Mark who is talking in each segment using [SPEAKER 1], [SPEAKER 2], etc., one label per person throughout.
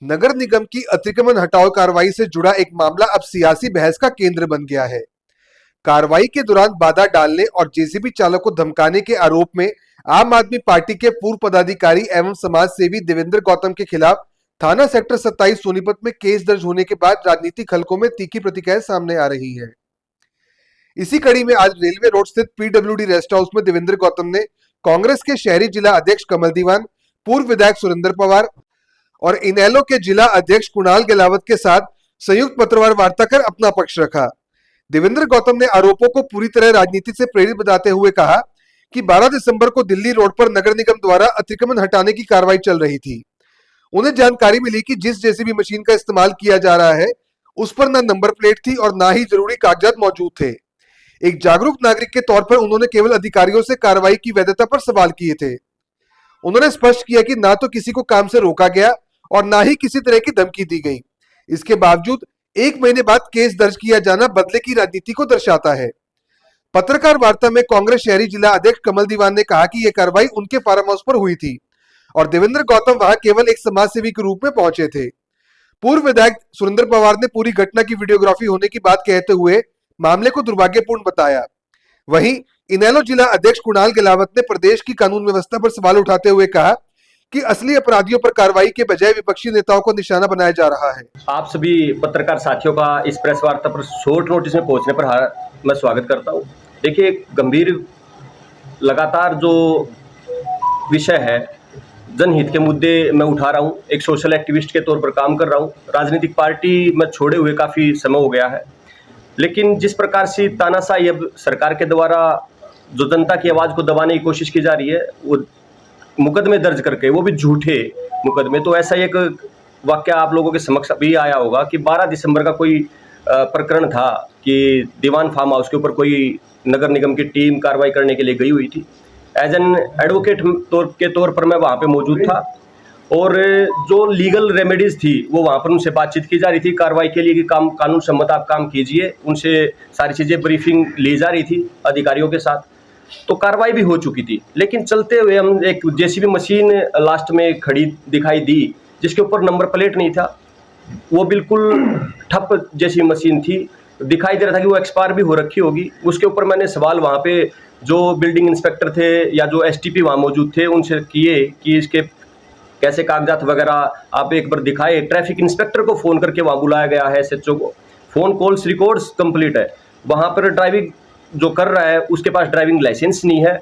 [SPEAKER 1] नगर निगम की अतिक्रमण हटाओ कार्रवाई से जुड़ा एक मामला अब सियासी बहस का केंद्र बन गया है। कार्रवाई के दौरान बाधा डालने और जेसीबी चालक को धमकाने के आरोप में आम आदमी पार्टी के पूर्व पदाधिकारी एवं समाज सेवी देवेंद्र गौतम के खिलाफ थाना सेक्टर 27 सोनीपत में केस दर्ज होने के बाद राजनीतिक हलकों में तीखी प्रतिक्रियाएं सामने आ रही है। इसी कड़ी में आज रेलवे रोड स्थित पीडब्ल्यूडी रेस्ट हाउस में देवेंद्र गौतम ने कांग्रेस के शहरी जिला अध्यक्ष कमल दीवान, पूर्व विधायक सुरेंद्र पवार और इनेलो के जिला अध्यक्ष कुणाल गहलावत के साथ संयुक्त पत्रकार वार्ता कर अपना पक्ष रखा। देवेंद्र गौतम ने आरोपों को पूरी तरह राजनीति से प्रेरित बताते हुए कहा कि 12 दिसंबर को दिल्ली रोड पर नगर निगम द्वारा अतिक्रमण हटाने की कार्रवाई चल रही थी। उन्हें जानकारी मिली कि जिस जेसीबी मशीन का इस्तेमाल किया जा रहा है उस पर न नंबर प्लेट थी और ना ही जरूरी कागजात मौजूद थे। एक जागरूक नागरिक के तौर पर उन्होंने केवल अधिकारियों से कार्रवाई की वैधता पर सवाल किए थे। उन्होंने स्पष्ट किया कि ना तो किसी को काम से रोका गया और ना ही किसी तरह की धमकी दी गई। इसके बावजूद 1 महीने बाद केस दर्ज किया जाना बदले की राजनीति को दर्शाता है। पत्रकार वार्ता में कांग्रेस शहरी जिला अध्यक्ष कमल दीवान ने कहा कि यह कार्रवाई उनके फार्म हाउस पर हुई थी और देवेंद्र गौतम वहां केवल एक समाज सेवी के रूप में पहुंचे थे। पूर्व विधायक सुरेंद्र पवार ने पूरी घटना की वीडियोग्राफी होने की बात कहते हुए मामले को दुर्भाग्यपूर्ण बताया। वहीं इनेलो जिला अध्यक्ष कुणाल गहलावत ने प्रदेश की कानून व्यवस्था पर सवाल उठाते हुए कहा कि असली अपराधियों पर कार्रवाई के बजाय विपक्षी नेताओं को निशाना बनाया जा रहा है।
[SPEAKER 2] आप सभी पत्रकार साथियों का इस प्रेस वार्ता पर शॉर्ट नोटिस में पहुंचने पर मैं स्वागत करता हूं। देखिए, गंभीर लगातार जो विषय है, जनहित के मुद्दे मैं उठा रहा हूं। एक सोशल एक्टिविस्ट के तौर पर काम कर रहा हूं। राजनीतिक पार्टी मैं छोड़े हुए काफ़ी समय हो गया है, लेकिन जिस प्रकार से तानाशाही अब सरकार के द्वारा जो जनता की आवाज़ को दबाने की कोशिश की जा रही है, वो मुकदमे दर्ज करके, वो भी झूठे मुकदमे। तो ऐसा एक वाक्य आप लोगों के समक्ष अभी आया होगा कि 12 दिसंबर का कोई प्रकरण था कि दीवान फार्म हाउस के ऊपर कोई नगर निगम की टीम कार्रवाई करने के लिए गई हुई थी। एज एन एडवोकेट के तौर पर मैं वहाँ पे मौजूद था और जो लीगल रेमेडीज़ थी वो वहाँ पर उनसे बातचीत की जा रही थी कार्रवाई के लिए कि काम कानून सम्मत आप काम कीजिए। उनसे सारी चीज़ें ब्रीफिंग ली जा रही थी अधिकारियों के साथ। तो कार्रवाई भी हो चुकी थी, लेकिन चलते हुए हम एक जेसीबी मशीन लास्ट में खड़ी दिखाई दी जिसके ऊपर नंबर प्लेट नहीं था। वो बिल्कुल ठप जेसीबी मशीन थी, दिखाई दे रहा था कि वो एक्सपायर भी हो रखी होगी। उसके ऊपर मैंने सवाल वहाँ पे जो बिल्डिंग इंस्पेक्टर थे या जो एसटीपी वहाँ मौजूद थे उनसे किए कि इसके कैसे कागजात वगैरह आप एक बार दिखाए। ट्रैफिक इंस्पेक्टर को फ़ोन करके वहाँ बुलाया गया है, एसएचओ को। फ़ोन कॉल्स रिकॉर्ड्स कंप्लीट है। वहाँ पर ड्राइविंग जो कर रहा है उसके पास ड्राइविंग लाइसेंस नहीं है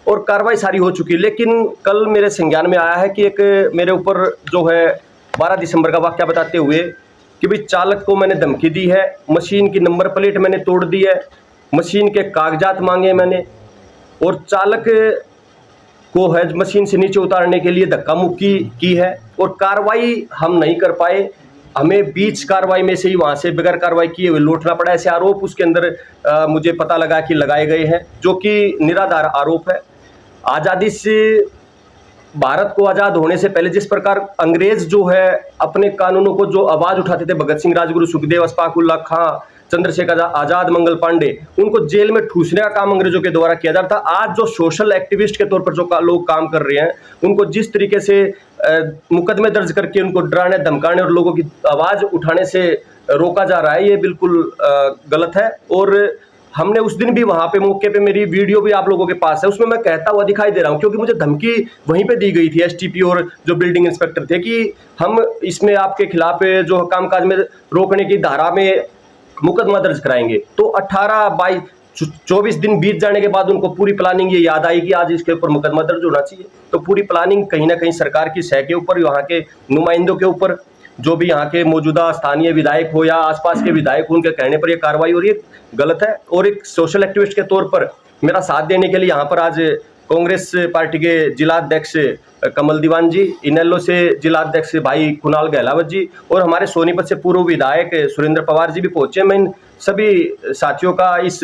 [SPEAKER 2] और कार्रवाई सारी हो चुकी है। लेकिन कल मेरे संज्ञान में आया है कि एक मेरे ऊपर जो है 12 दिसंबर का वाक़या बताते हुए कि भाई चालक को मैंने धमकी दी है, मशीन की नंबर प्लेट मैंने तोड़ दी है, मशीन के कागजात मांगे मैंने और चालक को है मशीन से नीचे उतारने के लिए धक्का मुक्की की है और कार्रवाई हम नहीं कर पाए। हमें बीच कार्रवाई में से ही वहाँ से बगैर कार्रवाई किए हुए लौटना पड़ा। ऐसे आरोप उसके अंदर मुझे पता लगा कि लगाए गए हैं, जो कि निराधार आरोप है। आज़ादी से भारत को आज़ाद होने से पहले जिस प्रकार अंग्रेज जो है अपने कानूनों को जो आवाज़ उठाते थे, भगत सिंह, राजगुरु, सुखदेव, अशफाक उल्लाह खां, चंद्रशेखर आज़ाद, मंगल पांडे, उनको जेल में ठूसने का काम अंग्रेजों के द्वारा किया जाता था। आज जो सोशल एक्टिविस्ट के तौर पर जो लोग काम कर रहे हैं, उनको जिस तरीके से मुकदमे दर्ज करके उनको डराने, धमकाने और लोगों की आवाज़ उठाने से रोका जा रहा है, ये बिल्कुल गलत है। और हमने उस दिन भी वहाँ पे मौके पे, मेरी वीडियो भी आप लोगों के पास है, उसमें मैं कहता हुआ दिखाई दे रहा हूँ, क्योंकि मुझे धमकी वहीं पे दी गई थी एसटीपी और जो बिल्डिंग इंस्पेक्टर थे कि हम इसमें आपके खिलाफ जो कामकाज में रोकने की धारा में मुकदमा दर्ज कराएंगे। तो 24 दिन बीत जाने के बाद उनको पूरी प्लानिंग ये याद आई कि आज इसके ऊपर मुकदमा दर्ज होना चाहिए। तो पूरी प्लानिंग कहीं ना कहीं सरकार की सह के ऊपर, वहाँ के नुमाइंदों के ऊपर, जो भी यहाँ के मौजूदा स्थानीय विधायक हो या आसपास के विधायक हो, उनके कहने पर यह कार्रवाई हो रही है, गलत है। और एक सोशल एक्टिविस्ट के तौर पर मेरा साथ देने के लिए यहाँ पर आज कांग्रेस पार्टी के जिला अध्यक्ष कमल दीवान जी, इनेलो से जिला अध्यक्ष भाई कुणाल गहलावत जी और हमारे सोनीपत से पूर्व विधायक सुरेंद्र पवार जी भी पहुंचे। मैं इन सभी साथियों का इस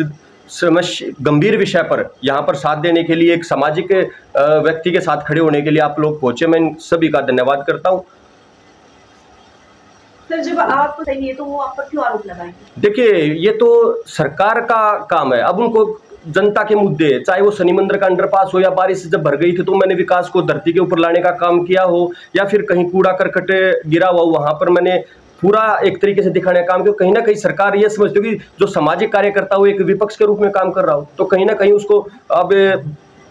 [SPEAKER 2] गंभीर विषय पर यहाँ पर साथ देने के लिए, एक सामाजिक व्यक्ति के साथ खड़े होने के लिए आप लोग पहुंचे, मैं इन सभी का धन्यवाद करता हूँ।
[SPEAKER 3] सर, जब आप सही है तो वो आप पर क्यों आरोप लगाएंगे?
[SPEAKER 2] देखिए, ये तो सरकार का काम है। अब उनको जनता के मुद्दे, चाहे वो शनि मंदिर का अंडरपास हो या बारिश जब भर गई थी तो मैंने विकास को धरती के ऊपर लाने का काम किया हो, या फिर कहीं कूड़ा करकट गिरा हुआ वहां पर मैंने पूरा एक तरीके से दिखाने का काम किया। कहीं ना कहीं सरकार ये समझती हो कि जो सामाजिक कार्यकर्ता हो एक विपक्ष के रूप में काम कर रहा हो, तो कहीं ना कहीं उसको अब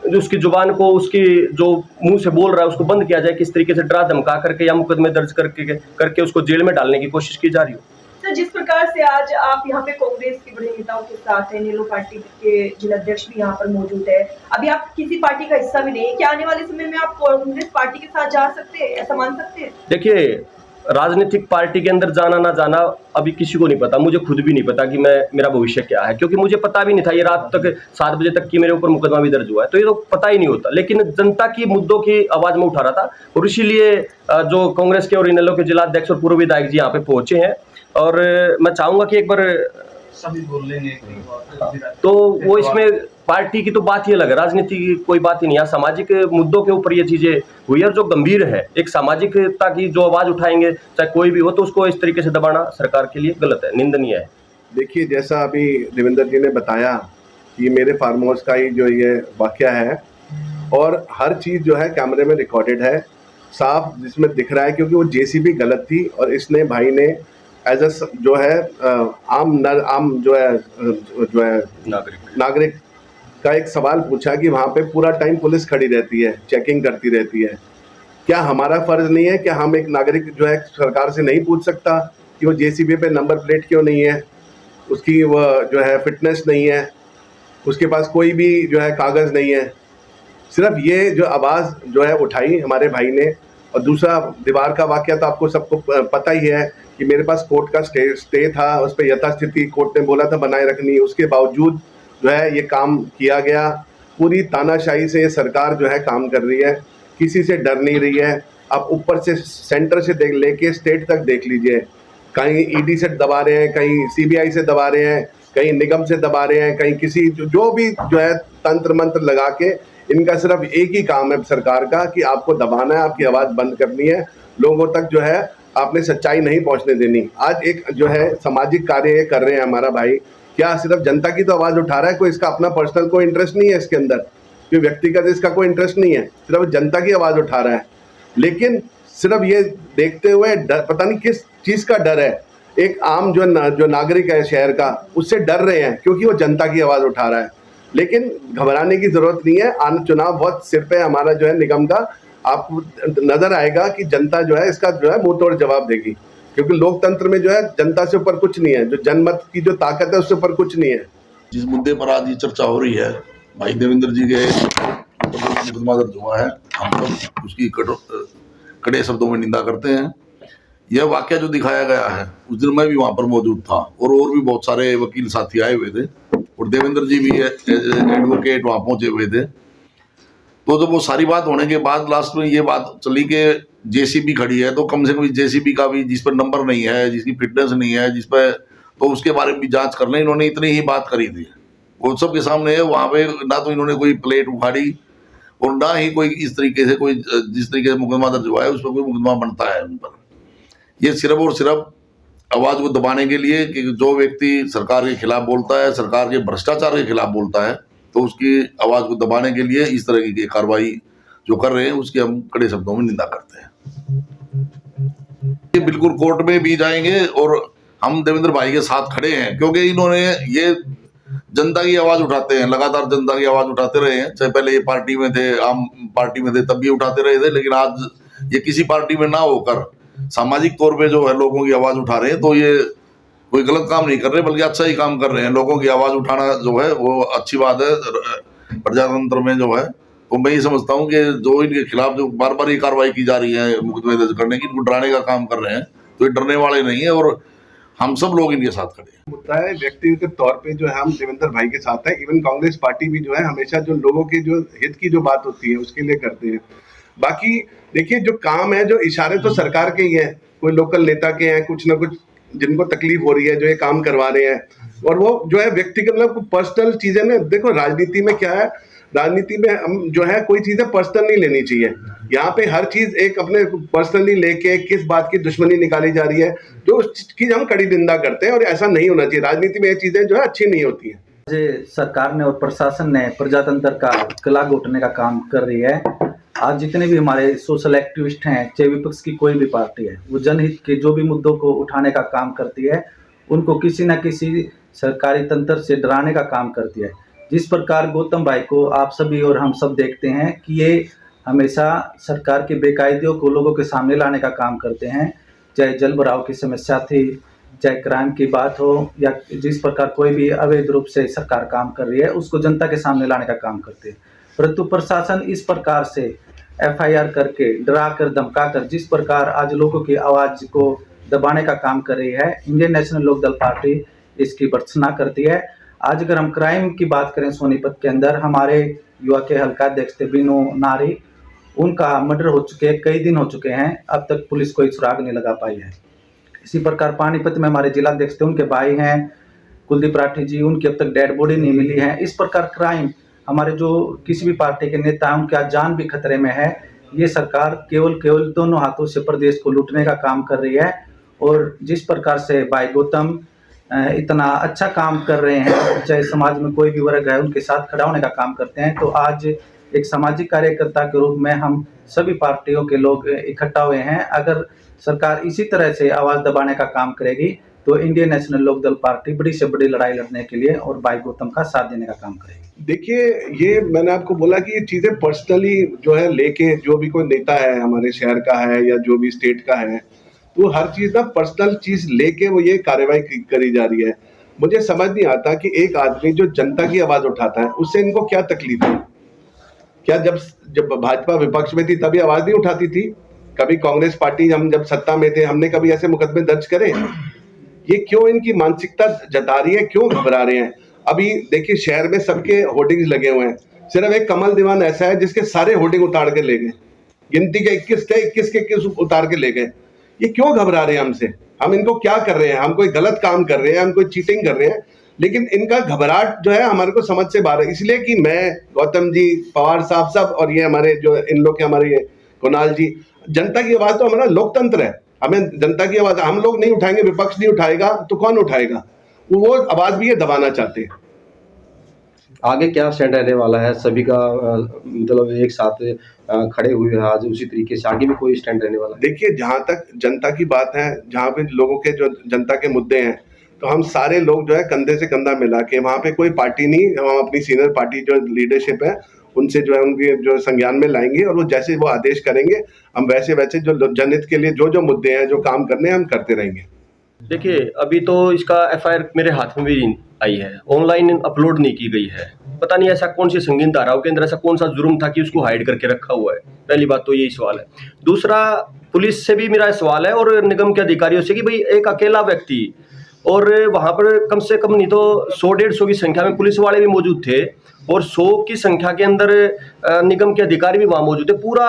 [SPEAKER 2] जो उसकी जुबान को, उसकी जो मुंह से बोल रहा है उसको बंद किया जाए, किस तरीके से डरा धमका करके या मुकदमे दर्ज करके उसको जेल में डालने की कोशिश की जा रही हो।
[SPEAKER 3] तो जिस प्रकार से आज आप यहाँ पे कांग्रेस के बड़े नेताओं के साथ हैं, नेहरू पार्टी के जिलाध्यक्ष भी यहाँ पर मौजूद है, अभी आप किसी पार्टी का हिस्सा भी नहीं है, क्या आने वाले समय में आप कांग्रेस पार्टी के साथ जा सकते हैं, ऐसा मान सकते हैं?
[SPEAKER 2] देखिए, राजनीतिक पार्टी के अंदर जाना ना जाना अभी किसी को नहीं पता, मुझे खुद भी नहीं पता कि मेरा भविष्य क्या है, क्योंकि मुझे पता भी नहीं था। ये रात तक 7 बजे तक की मेरे ऊपर मुकदमा भी दर्ज हुआ है, तो ये तो पता ही नहीं होता। लेकिन जनता की मुद्दों की आवाज में उठा रहा था, और इसीलिए जो कांग्रेस के और इनेलो के जिला अध्यक्ष और पूर्व विधायक जी यहाँ पे पहुंचे हैं, और मैं चाहूंगा कि एक बार
[SPEAKER 4] सभी बोल लेंगे
[SPEAKER 2] तो वो इसमें पार्टी की तो बात ही अलग है, राजनीति की कोई बात ही नहीं है। सामाजिक मुद्दों के ऊपर ये चीजें हुई और जो गंभीर है, एक सामाजिकता की जो आवाज उठाएंगे चाहे कोई भी हो, तो उसको इस तरीके से दबाना सरकार के लिए गलत है, निंदनीय है।
[SPEAKER 5] देखिए, जैसा अभी देवेंद्र जी ने बताया कि मेरे फार्म हाउस का ही जो ये वाकया है, और हर चीज़ जो है कैमरे में रिकॉर्डेड है, साफ जिसमें दिख रहा है, क्योंकि वो जेसीबी गलत थी और इसने भाई ने एज अ जो है आम जो है नागरिक का एक सवाल पूछा कि वहाँ पे पूरा टाइम पुलिस खड़ी रहती है, चेकिंग करती रहती है, क्या हमारा फर्ज नहीं है? क्या हम एक नागरिक जो है सरकार से नहीं पूछ सकता कि वो जेसीबी पे नंबर प्लेट क्यों नहीं है, उसकी वो जो है फिटनेस नहीं है, उसके पास कोई भी जो है कागज़ नहीं है? सिर्फ ये जो आवाज़ जो है उठाई हमारे भाई ने। और दूसरा दीवार का वाकया तो आपको सबको पता ही है कि मेरे पास कोर्ट का स्टे था, उस पर यथास्थिति कोर्ट ने बोला था बनाए रखनी, उसके बावजूद जो है ये काम किया गया। पूरी तानाशाही से ये सरकार जो है काम कर रही है, किसी से डर नहीं रही है। आप ऊपर से सेंटर से लेके स्टेट तक देख लीजिए, कहीं ईडी से दबा रहे हैं, कहीं सीबीआई से दबा रहे हैं, कहीं निगम से दबा रहे हैं, कहीं किसी जो भी जो है तंत्र मंत्र लगा के, इनका सिर्फ एक ही काम है सरकार का कि आपको दबाना है, आपकी आवाज़ बंद करनी है, लोगों तक जो है आपने सच्चाई नहीं पहुंचने देनी। आज एक जो है सामाजिक कार्य कर रहे हैं हमारा भाई, क्या सिर्फ जनता की तो आवाज़ उठा रहा है, कोई इसका अपना पर्सनल कोई इंटरेस्ट नहीं है इसके अंदर, कोई व्यक्तिगत इसका कोई इंटरेस्ट नहीं है, सिर्फ जनता की आवाज़ उठा रहा है। लेकिन सिर्फ ये देखते हुए डर, पता नहीं किस चीज़ का डर है, एक आम जो नागरिक है शहर का, उससे डर रहे हैं क्योंकि वो जनता की आवाज़ उठा रहा है। लेकिन घबराने की ज़रूरत नहीं है, चुनाव बहुत सिर पे हमारा जो है निगम का, आपको नज़र आएगा कि जनता जो है इसका जो है मुंह तोड़ जवाब देगी, क्योंकि लोकतंत्र में जो है जनता से ऊपर कुछ नहीं है, जो जनमत की जो ताकत है उससे ऊपर कुछ नहीं है।
[SPEAKER 6] जिस मुद्दे पर आज ये चर्चा हो रही है, भाई देवेंद्र जी के मुकदमा दर्ज हुआ है, हम सब उसकी कड़े शब्दों में निंदा करते हैं। यह वाकया जो दिखाया गया है, उस दिन मैं भी वहाँ पर मौजूद था और भी बहुत सारे वकील साथी आए हुए थे, और देवेंद्र जी भी एडवोकेट वहाँ पहुंचे हुए थे। तो जब वो सारी बात होने के बाद लास्ट में ये बात चली कि जेसीबी खड़ी है, तो कम से कम जेसीबी का भी, जिस पर नंबर नहीं है, जिसकी फिटनेस नहीं है, जिस पर, तो उसके बारे में भी जांच कर लें। इन्होंने इतनी ही बात करी थी, वो सबके सामने है। वहाँ पे ना तो इन्होंने कोई प्लेट उखाड़ी और ना ही कोई इस तरीके से कोई, जिस तरीके से मुकदमा दर्ज हुआ है उस पर कोई मुकदमा बनता है उन पर। ये सिर्फ और सिर्फ आवाज़ को दबाने के लिए कि जो व्यक्ति सरकार के खिलाफ बोलता है, सरकार के भ्रष्टाचार के खिलाफ बोलता है, तो उसकी आवाज़ को दबाने के लिए इस तरह की कार्रवाई जो कर रहे हैं उसकी हम कड़े शब्दों में निंदा करते हैं। ये बिल्कुल कोर्ट में भी जाएंगे और हम देवेंद्र भाई के साथ खड़े हैं, क्योंकि इन्होंने ये जनता की आवाज़ उठाते हैं, लगातार जनता की आवाज़ उठाते रहे हैं। चाहे पहले ये पार्टी में थे, आम पार्टी में थे, तब भी उठाते रहे थे, लेकिन आज ये किसी पार्टी में ना होकर सामाजिक तौर पे जो है लोगों की आवाज़ उठा रहे हैं। तो ये कोई गलत काम नहीं कर रहे, बल्कि अच्छा ही काम कर रहे हैं। लोगों की आवाज़ उठाना जो है वो अच्छी बात है प्रजातंत्र में जो है। तो मैं ये समझता हूँ कि जो इनके खिलाफ जो बार बार ये कार्रवाई की जा रही है मुकदमे दर्ज करने की, इनको डराने का काम कर रहे हैं, तो ये डरने वाले नहीं है और हम सब लोग इनके साथ खड़े हैं।
[SPEAKER 5] मुद्दा है व्यक्तिगत तौर पे जो है हम देवेंद्र भाई के साथ है। इवन कांग्रेस पार्टी भी जो है हमेशा जो लोगों के जो हित की जो बात होती है उसके लिए करते हैं। बाकी देखिए, जो काम है, जो इशारे तो सरकार के ही हैं, कोई लोकल नेता के हैं, कुछ ना कुछ जिनको तकलीफ हो रही है जो ये काम करवा रहे हैं, और वो जो है व्यक्तिगत मतलब पर्सनल चीजें ना, देखो राजनीति में क्या है, राजनीति में हम जो है कोई चीजें पर्सनल नहीं लेनी चाहिए। यहाँ पे हर चीज एक अपने पर्सनली लेके किस बात की दुश्मनी निकाली जा रही है, जो उसकी हम कड़ी निंदा करते हैं, और ऐसा नहीं होना चाहिए। राजनीति में ये चीजें जो है अच्छी नहीं होती है।
[SPEAKER 7] सरकार ने और प्रशासन ने प्रजातंत्र का गला घोटने का काम कर रही है। आज जितने भी हमारे सोशल एक्टिविस्ट हैं, चाहे विपक्ष की कोई भी पार्टी है, वो जनहित के जो भी मुद्दों को उठाने का काम करती है, उनको किसी न किसी सरकारी तंत्र से डराने का काम करती है। जिस प्रकार गौतम भाई को आप सभी और हम सब देखते हैं कि ये हमेशा सरकार के बेकायदियों को लोगों के सामने लाने का काम करते हैं, चाहे जल भराव की समस्या थी, चाहे क्राइम की बात हो, या जिस प्रकार कोई भी अवैध रूप से सरकार काम कर रही है उसको जनता के सामने लाने का काम करते हैं। परंतु प्रशासन इस प्रकार से एफआईआर करके, डरा कर, धमका कर जिस प्रकार आज लोगों की आवाज़ को दबाने का काम कर रही है, इंडियन नेशनल लोकदल पार्टी इसकी भर्त्सना करती है। आज अगर हम क्राइम की बात करें, सोनीपत के अंदर हमारे युवा के हल्का अध्यक्ष थे बीनू नारी, उनका मर्डर हो चुके, कई दिन हो चुके हैं, अब तक पुलिस कोई सुराग नहीं लगा पाई है। इसी प्रकार पानीपत में हमारे जिलाध्यक्ष थे, उनके भाई हैं कुलदीप राठी जी, उनकी अब तक डेड बॉडी नहीं मिली है। इस प्रकार क्राइम, हमारे जो किसी भी पार्टी के नेता हैं उनकी जान भी खतरे में है। ये सरकार केवल दोनों हाथों से प्रदेश को लूटने का काम कर रही है। और जिस प्रकार से भाई गौतम इतना अच्छा काम कर रहे हैं, चाहे समाज में कोई भी वर्ग है उनके साथ खड़ा होने का काम करते हैं, तो आज एक सामाजिक कार्यकर्ता के रूप में हम सभी पार्टियों के लोग इकट्ठा हुए हैं। अगर सरकार इसी तरह से आवाज़ दबाने का काम करेगी तो इंडियन नेशनल लोकदल पार्टी बड़ी से बड़ी लड़ाई लड़ने के लिए और भाई गौतम का साथ देने का काम करेगी।
[SPEAKER 5] देखिए, ये मैंने आपको बोला कि ये चीज़ें पर्सनली जो है लेके, जो भी कोई नेता है हमारे शहर का है या जो भी स्टेट का है, तो हर चीज़ ना पर्सनल चीज़ लेके वो ये कार्रवाई करी जा रही है। मुझे समझ नहीं आता कि एक आदमी जो जनता की आवाज़ उठाता है उससे इनको क्या तकलीफ है। क्या जब भाजपा विपक्ष में थी तभी आवाज़ नहीं उठाती थी? कभी कांग्रेस पार्टी, हम जब सत्ता में थे, हमने कभी ऐसे मुकदमे दर्ज करे? ये क्यों इनकी मानसिकता जता रही है, क्यों घबरा रहे हैं? अभी देखिए, शहर में सबके होर्डिंग्स लगे हुए हैं, सिर्फ एक कमल दीवान ऐसा है जिसके सारे होर्डिंग उतार के ले गए। गिनती के 21 उतार के ले गए। ये क्यों घबरा रहे हैं हमसे? हम इनको क्या कर रहे हैं? हम कोई गलत काम कर रहे हैं, हम कोई चीटिंग कर रहे हैं, लेकिन इनका घबराहट जो है हमारे को समझ से बाहर है। इसलिए कि मैं, गौतम जी, पवार साहब सब, और ये हमारे जो इन लोग के हमारे कुणाल जी, जनता की आवाज़ तो हमारा लोकतंत्र है, हमें जनता की आवाज़ हम लोग नहीं उठाएंगे, विपक्ष नहीं उठाएगा तो कौन उठाएगा? वो आवाज़ भी ये दबाना चाहते हैं।
[SPEAKER 8] आगे क्या स्टैंड रहने वाला है सभी का, मतलब एक साथ खड़े हुए हैं आज, उसी तरीके से आगे भी कोई स्टैंड रहने वाला है?
[SPEAKER 5] देखिए, जहाँ तक जनता की बात है, जहाँ पे लोगों के जो जनता के मुद्दे हैं, तो हम सारे लोग जो है कंधे से कंधा मिला के, वहाँ पे कोई पार्टी नहीं, हम अपनी सीनियर पार्टी जो लीडरशिप है उनसे जो है उनके जो संज्ञान में लाएंगे, और वो जैसे वो आदेश करेंगे हम वैसे जो जनहित के लिए जो मुद्दे हैं, जो काम करने हैं, हम करते रहेंगे।
[SPEAKER 2] देखिए, अभी तो इसका एफआईआर मेरे हाथ में भी आई है, ऑनलाइन अपलोड नहीं की गई है। पता नहीं ऐसा कौन सी संगीन धाराओं के अंदर ऐसा कौन सा जुर्म था कि उसको हाइड करके रखा हुआ है। पहली बात तो यही सवाल है। दूसरा, पुलिस से भी मेरा सवाल है और निगम के अधिकारियों से कि भाई एक अकेला व्यक्ति, और वहाँ पर कम से कम नहीं तो 100-150 की संख्या में पुलिस वाले भी मौजूद थे, और 100 की संख्या के अंदर निगम के अधिकारी भी वहाँ मौजूद थे, पूरा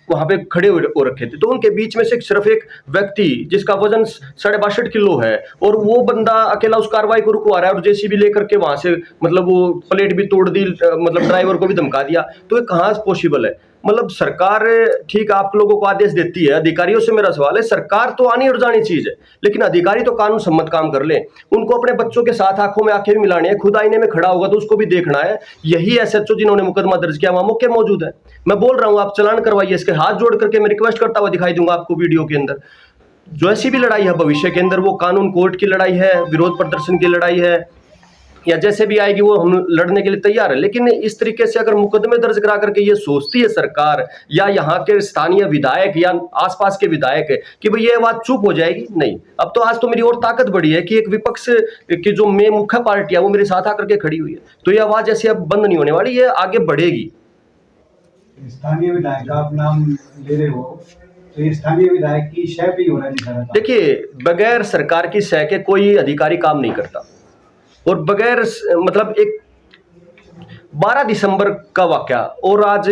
[SPEAKER 2] वहाँ पे खड़े हो रखे थे। तो उनके बीच में से सिर्फ एक व्यक्ति जिसका वजन 62.5 किलो है, और वो बंदा अकेला उस कार्रवाई को रुकवा रहा है, और जेसीबी लेकर के वहाँ से मतलब वो प्लेट भी तोड़ दी, मतलब ड्राइवर को भी धमका दिया। तो ये कहाँ पॉसिबल है? मतलब सरकार ठीक आप लोगों को आदेश देती है, अधिकारियों से मेरा सवाल है, सरकार तो आनी और जानी चीज है, लेकिन अधिकारी तो कानून सम्मत काम कर ले। उनको अपने बच्चों के साथ आंखों में आंखें भी मिलानी है, खुद आईने में खड़ा होगा तो उसको भी देखना है। यही एसएचओ जिन्होंने मुकदमा दर्ज किया वहां मौके मौजूद है। मैं बोल रहा हूं आप चलान करवाइए, इसके हाथ जोड़ करके मैं रिक्वेस्ट करता हुआ दिखाई दूंगा आपको वीडियो के अंदर। जो ऐसी भी लड़ाई है भविष्य के अंदर, वो कानून कोर्ट की लड़ाई है, विरोध प्रदर्शन की लड़ाई है, या जैसे भी आएगी वो हम लड़ने के लिए तैयार है। लेकिन इस तरीके से अगर मुकदमे दर्ज करा करके ये सोचती है सरकार या यहाँ के स्थानीय विधायक या आसपास के विधायक कि भाई ये बात चुप हो जाएगी, नहीं। अब तो आज तो मेरी और ताकत बढ़ी है कि एक विपक्ष की जो मुख्य पार्टी है वो मेरे साथ आकर के खड़ी हुई है, तो ये आवाज ऐसी अब बंद नहीं होने वाली, ये आगे बढ़ेगी।
[SPEAKER 9] स्थानीय विधायक का आप नाम ले रहे हो, तो ये स्थानीय विधायक की शय पे ही हो रहा है।
[SPEAKER 2] देखिए, बगैर सरकार की शय के कोई अधिकारी काम नहीं करता, और बगैर मतलब एक 12 दिसंबर का वाकया, और आज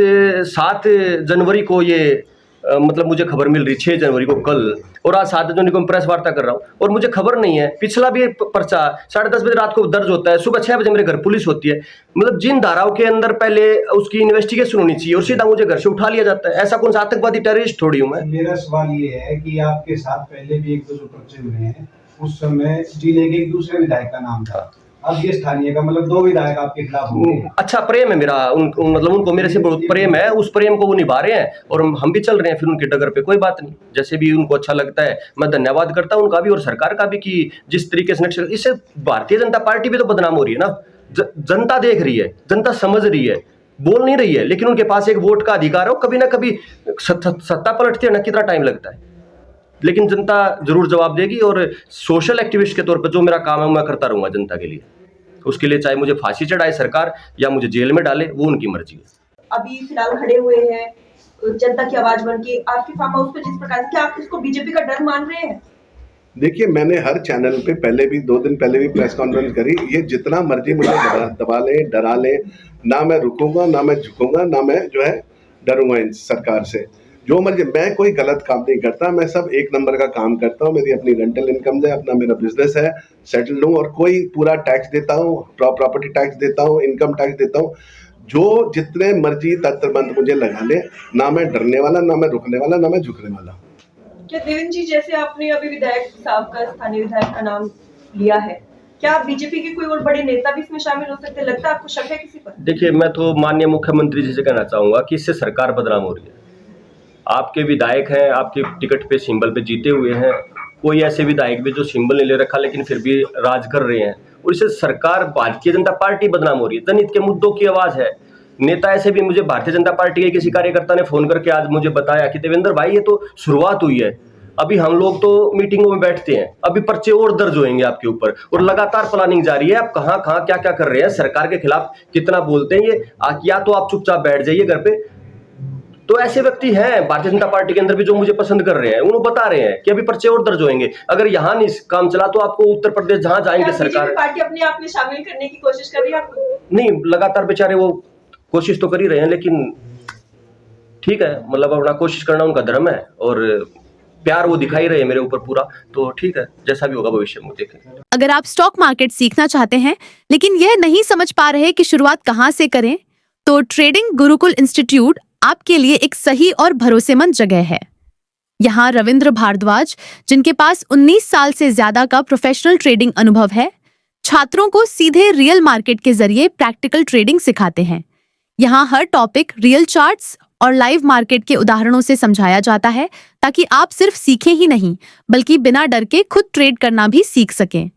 [SPEAKER 2] 7 जनवरी को ये मतलब मुझे खबर मिल रही 6 जनवरी को कल, और आज 7 जनवरी को मैं प्रेस वार्ता कर रहा हूँ और मुझे खबर नहीं है। पिछला भी पर्चा 10:30 बजे रात को दर्ज होता है, सुबह 6 बजे मेरे घर पुलिस होती है। मतलब जिन धाराओं के अंदर पहले उसकी इन्वेस्टिगेशन होनी चाहिए और सीधा मुझे घर से उठा लिया जाता है। ऐसा कौन सा आतंकवादी टेररिस्ट थोड़ी हूँ मैं।
[SPEAKER 9] मेरा सवाल ये है कि आपके साथ पहले भी 1-2 जो पर्चे हुए हैं, उस समय जिले के एक दूसरे विधायक का नाम था, अब ये स्थानीय का मतलब 2 विधायक आपके खिलाफ होंगे।
[SPEAKER 2] अच्छा प्रेम है मेरा मतलब उनको मेरे से बहुत प्रेम है, उस प्रेम को वो निभा रहे हैं और हम भी चल रहे हैं फिर उनके डगर पे, कोई बात नहीं, जैसे भी उनको अच्छा लगता है। मैं धन्यवाद करता हूं उनका भी और सरकार का भी कि जिस तरीके से इससे भारतीय जनता पार्टी भी तो बदनाम हो रही है ना। जनता देख रही है, जनता समझ रही है, बोल नहीं रही है, लेकिन उनके पास एक वोट का अधिकार हो, कभी ना कभी सत्ता पलटती है ना, कितना टाइम लगता है, लेकिन जनता जरूर जवाब देगी। और सोशल एक्टिविस्ट के तौर पर जो मेरा काम है मैं करता रहूंगा जनता के लिए, उसके लिए चाहे मुझे फांसी चढ़ाए सरकार या मुझे जेल में डाले, वो उनकी मर्जी है।
[SPEAKER 3] अभी फिलहाल खड़े हुए हैं जनता की आवाज बन के आपके फार्म हाउस पे, जिस प्रकार से क्या आप इसको बीजेपी का डर मान रहे हैं?
[SPEAKER 5] देखिए, मैंने हर चैनल पे पहले भी 2 दिन पहले भी प्रेस कॉन्फ्रेंस करी, ये जितना मर्जी मुझे दबा ले, डरा ले, ना मैं रुकूंगा, ना मैं झुकूंगा, ना मैं जो है डरूंगा इन सरकार से। जो मर्जी, मैं कोई गलत काम नहीं करता, मैं सब 1 नंबर का काम करता हूँ। मेरी अपनी रेंटल इनकम है, अपना मेरा बिजनेस है, सेटल्ड हूँ और कोई पूरा टैक्स देता हूँ, प्रॉपर्टी टैक्स देता हूँ, इनकम टैक्स देता हूँ। जो जितने मर्जी तंत्रबंद मुझे लगा ले, ना मैं डरने वाला, ना मैं रुकने वाला, ना मैं झुकने वाला।
[SPEAKER 3] क्या देवेंद्र जी, जैसे आपने अभी विधायक साहब का, स्थानीय विधायक का नाम लिया है, क्या बीजेपी के कोई और बड़े नेता भी इसमें शामिल हो सकते हैं? लगता है आपको शक है किसी पर?
[SPEAKER 2] देखिए, मैं तो माननीय मुख्यमंत्री जी से कहना चाहूंगा कि इससे सरकार बदनाम हो रही है। आपके विधायक हैं, आपके टिकट पे सिंबल पे जीते हुए हैं, कोई ऐसे विधायक भी जो सिंबल नहीं ले रखा लेकिन फिर भी राज कर रहे हैं, और इससे सरकार भारतीय जनता पार्टी बदनाम हो रही है। जनहित के मुद्दों की आवाज है। नेता ऐसे भी, मुझे भारतीय जनता पार्टी के किसी कार्यकर्ता ने फोन करके आज मुझे बताया कि देवेंद्र भाई ये तो शुरुआत हुई है, अभी हम लोग तो मीटिंगों में बैठते हैं, अभी पर्चे और दर्ज होंगे आपके ऊपर, और लगातार प्लानिंग जारी है। आप कहाँ कहाँ क्या क्या कर रहे हैं, सरकार के खिलाफ कितना बोलते हैं ये, या तो आप चुपचाप बैठ जाइए घर पे। तो ऐसे व्यक्ति हैं भारतीय जनता पार्टी के अंदर भी जो मुझे पसंद कर रहे हैं, उन्होंने बता रहे हैं कि अभी पर्चे और दर्ज होंगे। अगर यहाँ नहीं काम चला तो आपको उत्तर प्रदेश जहां जाएंगे सरकार।
[SPEAKER 3] पार्टी अपने आप में शामिल करने की कोशिश कर रही है आपको?
[SPEAKER 2] नहीं, लगातार बेचारे वो कोशिश तो कर ही रहे हैं, लेकिन ठीक है, मतलब अपना कोशिश करना उनका धर्म है और प्यार वो दिखाई रहे मेरे ऊपर पूरा, तो ठीक है, जैसा भी होगा भविष्य में देखेंगे।
[SPEAKER 10] अगर आप स्टॉक मार्केट सीखना चाहते हैं लेकिन यह नहीं समझ पा रहे कि शुरुआत कहां से करें, तो ट्रेडिंग गुरुकुल इंस्टीट्यूट आपके लिए एक सही और भरोसेमंद जगह है। यहाँ रविंद्र भारद्वाज, जिनके पास 19 साल से ज्यादा का प्रोफेशनल ट्रेडिंग अनुभव है, छात्रों को सीधे रियल मार्केट के जरिए प्रैक्टिकल ट्रेडिंग सिखाते हैं। यहाँ हर टॉपिक रियल चार्ट्स और लाइव मार्केट के उदाहरणों से समझाया जाता है, ताकि आप सिर्फ सीखें ही नहीं बल्कि बिना डर के खुद ट्रेड करना भी सीख सकें।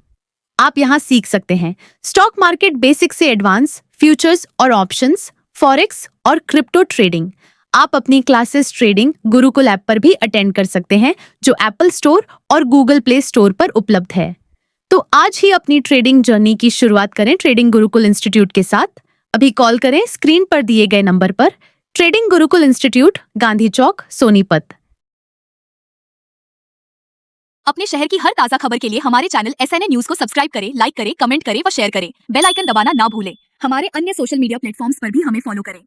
[SPEAKER 10] आप यहाँ सीख सकते हैं स्टॉक मार्केट बेसिक से एडवांस, फ्यूचर्स और ऑप्शंस, फॉरेक्स और क्रिप्टो ट्रेडिंग। आप अपनी क्लासेस ट्रेडिंग गुरुकुल ऐप पर भी अटेंड कर सकते हैं, जो एप्पल स्टोर और गूगल प्ले स्टोर पर उपलब्ध है। तो आज ही अपनी ट्रेडिंग जर्नी की शुरुआत करें ट्रेडिंग गुरुकुल इंस्टीट्यूट के साथ। अभी कॉल करें स्क्रीन पर दिए गए नंबर पर। ट्रेडिंग गुरुकुल इंस्टीट्यूट, गांधी चौक, सोनीपत।
[SPEAKER 11] अपने शहर की हर ताजा खबर के लिए हमारे चैनल SNA न्यूज को सब्सक्राइब करें, लाइक करें, कमेंट करें व शेयर करें। बेल आइकन दबाना ना भूलें। हमारे अन्य सोशल मीडिया प्लेटफॉर्म्स पर भी हमें फॉलो करें।